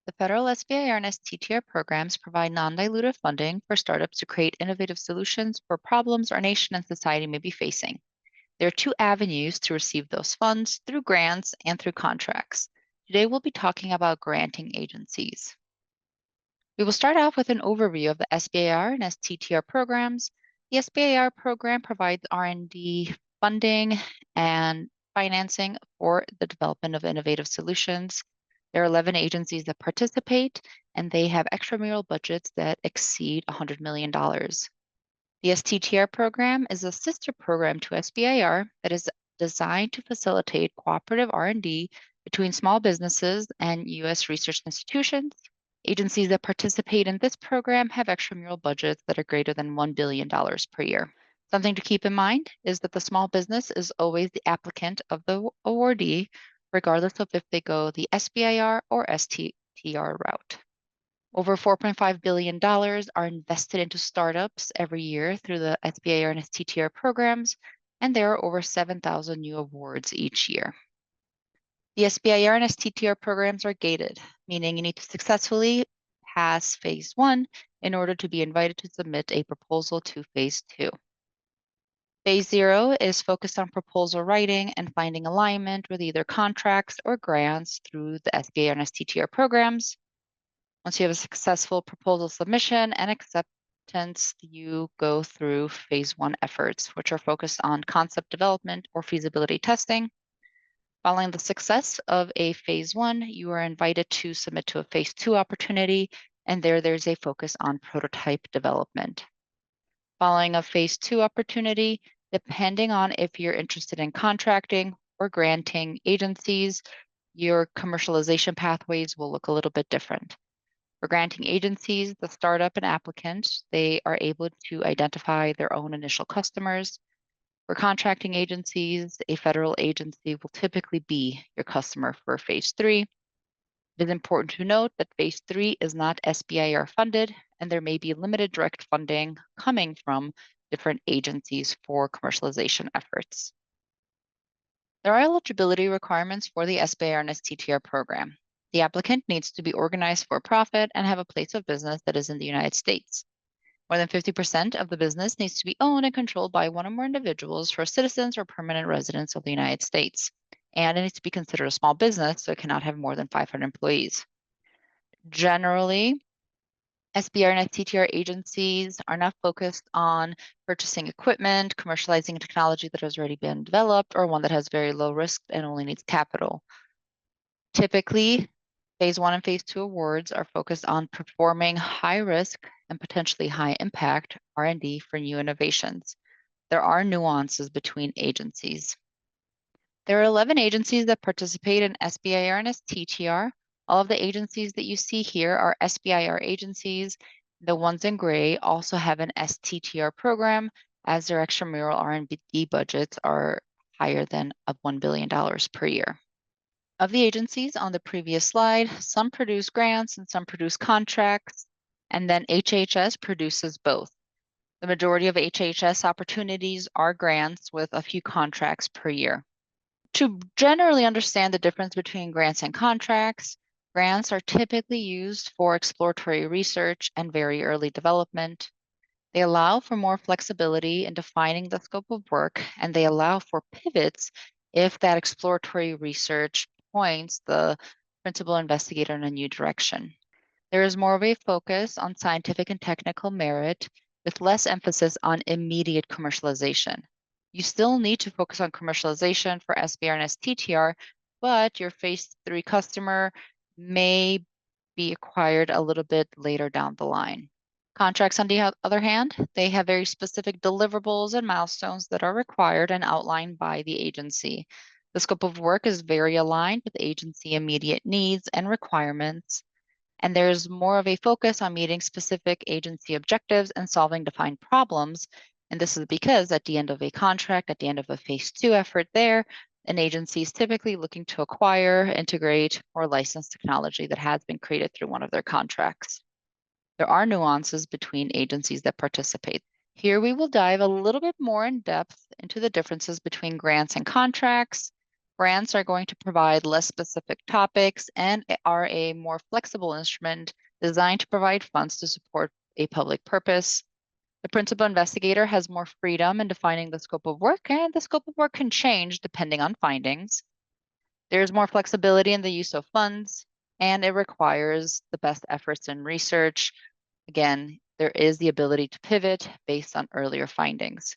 The federal SBIR and STTR programs provide non-dilutive funding for startups to create innovative solutions for problems our nation and society may be facing. There are two avenues to receive those funds, through grants and through contracts. Today we'll be talking about granting agencies. We will start off with an overview of the SBIR and STTR programs. The SBIR program provides R&D funding and financing for the development of innovative solutions. There are 11 agencies that participate, and they have extramural budgets that exceed $100 million. The STTR program is a sister program to SBIR that is designed to facilitate cooperative R&D between small businesses and U.S. research institutions. Agencies that participate in this program have extramural budgets that are greater than $1 billion per year. Something to keep in mind is that the small business is always the applicant of the awardee, regardless of if they go the SBIR or STTR route. Over $4.5 billion are invested into startups every year through the SBIR and STTR programs, and there are over 7,000 new awards each year. The SBIR and STTR programs are gated, meaning you need to successfully pass phase 1 in order to be invited to submit a proposal to phase 2. Phase 0 is focused on proposal writing and finding alignment with either contracts or grants through the SBIR and STTR programs. Once you have a successful proposal submission and acceptance, you go through phase 1 efforts, which are focused on concept development or feasibility testing. Following the success of a phase 1, you are invited to submit to a phase 2 opportunity, and there's a focus on prototype development. Following a phase 2 opportunity, depending on if you're interested in contracting or granting agencies, your commercialization pathways will look a little bit different. For granting agencies, the startup and applicant, they are able to identify their own initial customers. For contracting agencies, a federal agency will typically be your customer for phase 3. It is important to note that phase 3 is not SBIR funded, and there may be limited direct funding coming from different agencies for commercialization efforts. There are eligibility requirements for the SBIR and STTR program. The applicant needs to be organized for profit and have a place of business that is in the United States. More than 50% of the business needs to be owned and controlled by one or more individuals who are citizens or permanent residents of the United States. And it needs to be considered a small business, so it cannot have more than 500 employees. Generally, SBIR and STTR agencies are not focused on purchasing equipment, commercializing technology that has already been developed, or one that has very low risk and only needs capital. Typically, phase 1 and phase 2 awards are focused on performing high risk and potentially high impact R&D for new innovations. There are nuances between agencies. There are 11 agencies that participate in SBIR and STTR. All of the agencies that you see here are SBIR agencies. The ones in gray also have an STTR program, as their extramural R&D budgets are higher than $1 billion per year. Of the agencies on the previous slide, some produce grants and some produce contracts, and then HHS produces both. The majority of HHS opportunities are grants with a few contracts per year. To generally understand the difference between grants and contracts, grants are typically used for exploratory research and very early development. They allow for more flexibility in defining the scope of work, and they allow for pivots if that exploratory research points the principal investigator in a new direction. There is more of a focus on scientific and technical merit with less emphasis on immediate commercialization. You still need to focus on commercialization for SBIR and STTR, but your phase 3 customer may be acquired a little bit later down the line. Contracts, on the other hand, they have very specific deliverables and milestones that are required and outlined by the agency. The scope of work is very aligned with agency immediate needs and requirements, and there's more of a focus on meeting specific agency objectives and solving defined problems. And this is because at the end of a contract, at the end of a phase 2 effort there, an agency is typically looking to acquire, integrate, or license technology that has been created through one of their contracts. There are nuances between agencies that participate. Here we will dive a little bit more in depth into the differences between grants and contracts, Grants are going to provide less specific topics and are a more flexible instrument designed to provide funds to support a public purpose. The principal investigator has more freedom in defining the scope of work, and the scope of work can change depending on findings. There's more flexibility in the use of funds, and it requires the best efforts in research. Again, there is the ability to pivot based on earlier findings.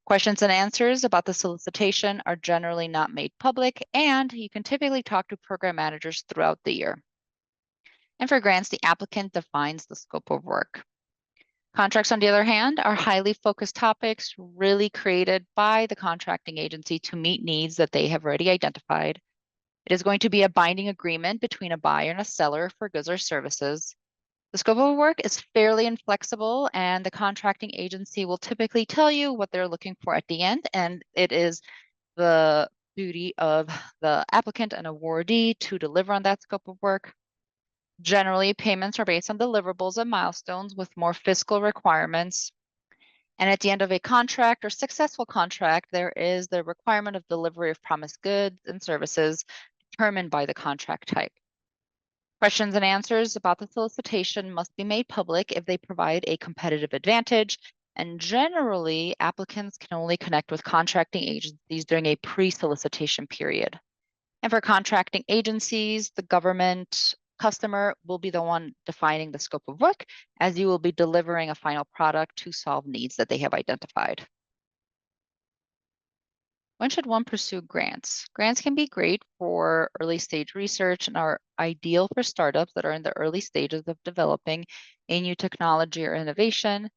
Questions and answers about the solicitation are generally not made public, and you can typically talk to program managers throughout the year. And for grants, the applicant defines the scope of work. Contracts, on the other hand, are highly focused topics really created by the contracting agency to meet needs that they have already identified. It is going to be a binding agreement between a buyer and a seller for goods or services. The scope of work is fairly inflexible, and the contracting agency will typically tell you what they're looking for at the end, and it is the duty of the applicant and awardee to deliver on that scope of work. Generally, payments are based on deliverables and milestones with more fiscal requirements. And at the end of a contract or successful contract, there is the requirement of delivery of promised goods and services determined by the contract type. Questions and answers about the solicitation must be made public if they provide a competitive advantage, and generally, applicants can only connect with contracting agencies during a pre-solicitation period. And for contracting agencies, the government customer will be the one defining the scope of work, as you will be delivering a final product to solve needs that they have identified. When should one pursue grants? Grants can be great for early stage research and are ideal for startups that are in the early stages of developing a new technology or innovation.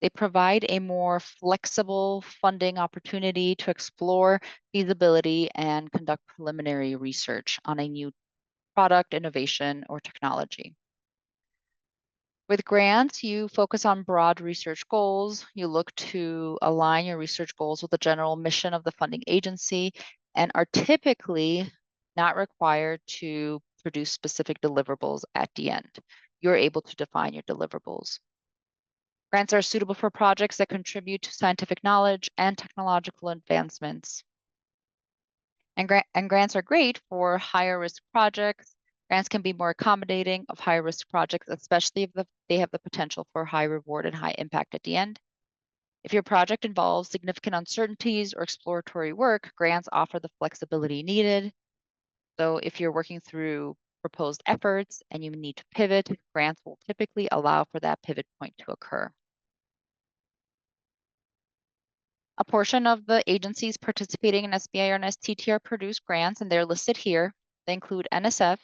They provide a more flexible funding opportunity to explore feasibility and conduct preliminary research on a new product, innovation, or technology. With grants, you focus on broad research goals. You look to align your research goals with the general mission of the funding agency and are typically not required to produce specific deliverables at the end. You're able to define your deliverables. Grants are suitable for projects that contribute to scientific knowledge and technological advancements. And grants are great for higher risk projects. Grants can be more accommodating of high risk projects, especially if they have the potential for high reward and high impact at the end. If your project involves significant uncertainties or exploratory work, grants offer the flexibility needed. So if you're working through proposed efforts and you need to pivot, grants will typically allow for that pivot point to occur. A portion of the agencies participating in SBIR and STTR produce grants, and they're listed here. They include NSF,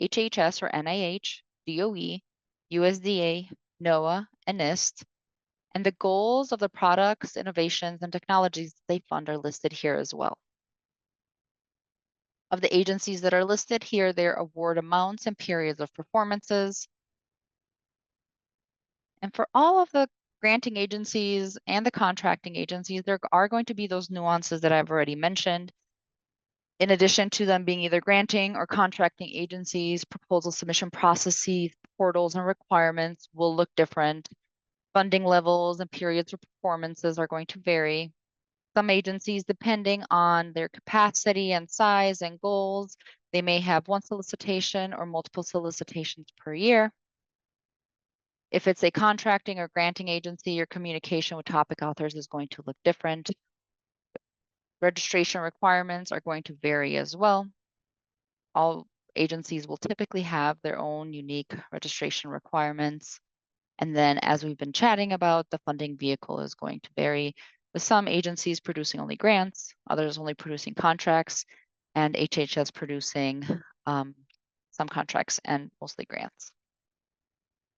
HHS or NIH, DOE, USDA, NOAA, and NIST. And the goals of the products, innovations, and technologies they fund are listed here as well. Of the agencies that are listed here, their award amounts and periods of performances. And for all of the granting agencies and the contracting agencies, there are going to be those nuances that I've already mentioned. In addition to them being either granting or contracting agencies, proposal submission processes, portals, and requirements will look different. Funding levels and periods of performances are going to vary. Some agencies, depending on their capacity and size and goals, they may have one solicitation or multiple solicitations per year. If it's a contracting or granting agency, your communication with topic authors is going to look different. Registration requirements are going to vary as well. All agencies will typically have their own unique registration requirements. And then as we've been chatting about, the funding vehicle is going to vary, with some agencies producing only grants, others only producing contracts, and HHS producing some contracts and mostly grants.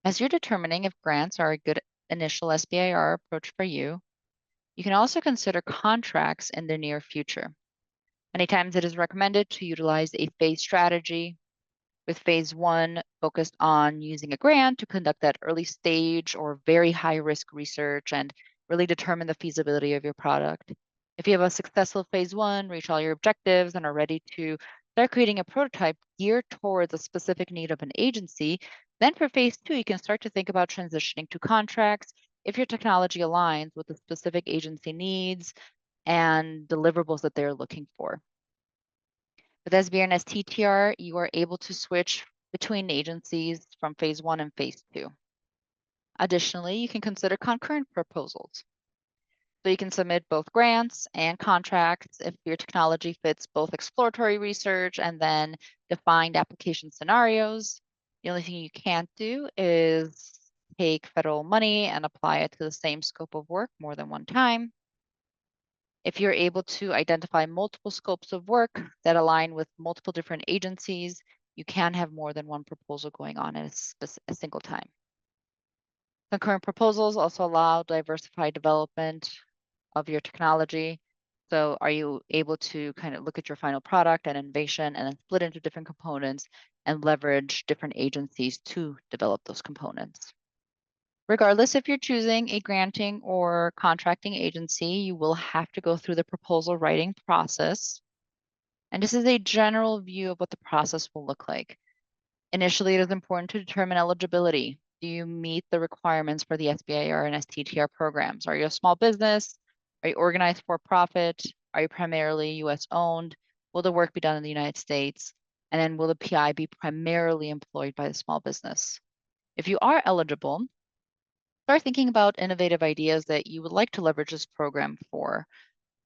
As you're determining if grants are a good initial SBIR approach for you, you can also consider contracts in the near future. Many times it is recommended to utilize a phase strategy, with phase one focused on using a grant to conduct that early stage or very high risk research and really determine the feasibility of your product. If you have a successful phase one, reach all your objectives and are ready to start creating a prototype geared towards a specific need of an agency, then for phase two, you can start to think about transitioning to contracts if your technology aligns with the specific agency needs and deliverables that they're looking for. With SBIR and STTR, you are able to switch between agencies from phase 1 and phase 2. Additionally, you can consider concurrent proposals. So you can submit both grants and contracts if your technology fits both exploratory research and then defined application scenarios. The only thing you can't do is take federal money and apply it to the same scope of work more than one time. If you're able to identify multiple scopes of work that align with multiple different agencies, you can have more than one proposal going on at a single time. Concurrent proposals also allow diversified development of your technology. So are you able to kind of look at your final product and innovation and then split into different components and leverage different agencies to develop those components? Regardless if you're choosing a granting or contracting agency, you will have to go through the proposal writing process. And this is a general view of what the process will look like. Initially, it is important to determine eligibility. Do you meet the requirements for the SBIR and STTR programs? Are you a small business? Are you organized for profit? Are you primarily US owned? Will the work be done in the United States? And then will the PI be primarily employed by the small business? If you are eligible, start thinking about innovative ideas that you would like to leverage this program for.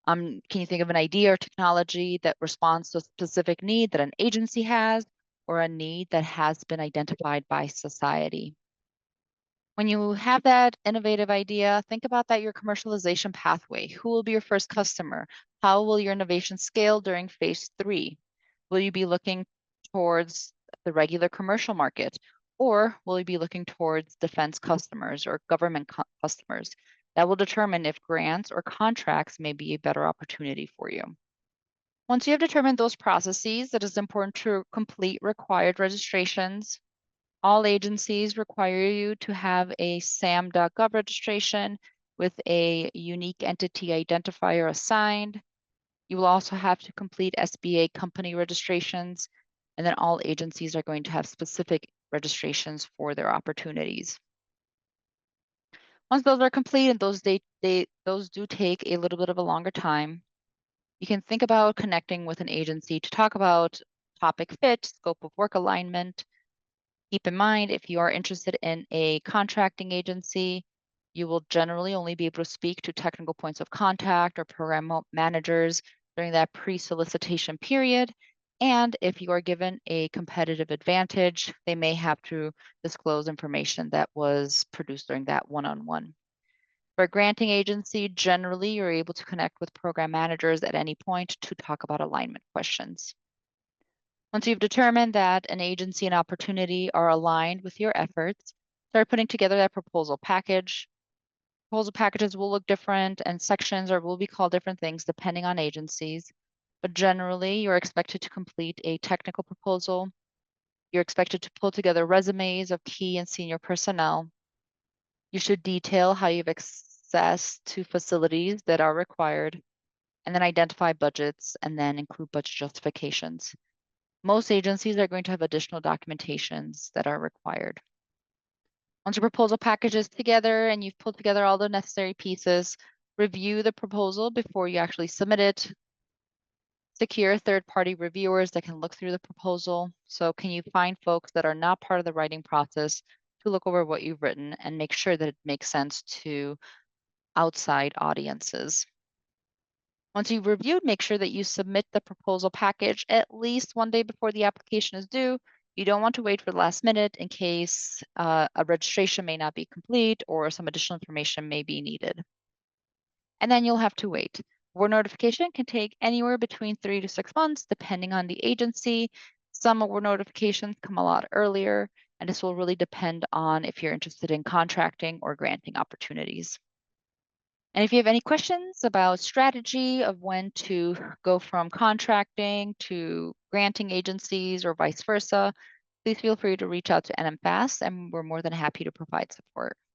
Can you think of an idea or technology that responds to a specific need that an agency has or a need that has been identified by society? When you have that innovative idea, think about that your commercialization pathway. Who will be your first customer? How will your innovation scale during phase 3? Will you be looking towards the regular commercial market, or will you be looking towards defense customers or government customers? That will determine if grants or contracts may be a better opportunity for you. Once you have determined those processes, it is important to complete required registrations. All agencies require you to have a SAM.gov registration with a unique entity identifier assigned. You will also have to complete SBA company registrations, and then all agencies are going to have specific registrations for their opportunities. Once those are complete, and those do take a little bit of a longer time, you can think about connecting with an agency to talk about topic fit, scope of work alignment. Keep in mind, if you are interested in a contracting agency, you will generally only be able to speak to technical points of contact or program managers during that pre-solicitation period. And if you are given a competitive advantage, they may have to disclose information that was produced during that one-on-one. For a granting agency, generally you're able to connect with program managers at any point to talk about alignment questions. Once you've determined that an agency and opportunity are aligned with your efforts, start putting together that proposal package. Proposal packages will look different and sections will be called different things depending on agencies. But generally, you're expected to complete a technical proposal. You're expected to pull together resumes of key and senior personnel. You should detail how you've access to facilities that are required, and then identify budgets and then include budget justifications. Most agencies are going to have additional documentations that are required. Once your proposal package is together and you've pulled together all the necessary pieces, review the proposal before you actually submit it. Secure third-party reviewers that can look through the proposal. So can you find folks that are not part of the writing process to look over what you've written and make sure that it makes sense to outside audiences. Once you've reviewed, make sure that you submit the proposal package at least one day before the application is due. You don't want to wait for the last minute in case a registration may not be complete or some additional information may be needed. And then you'll have to wait. Award notification can take anywhere between 3 to 6 months, depending on the agency. Some award notifications come a lot earlier, and this will really depend on if you're interested in contracting or granting opportunities. And if you have any questions about strategy of when to go from contracting to granting agencies or vice versa, please feel free to reach out to NMFAS, and we're more than happy to provide support.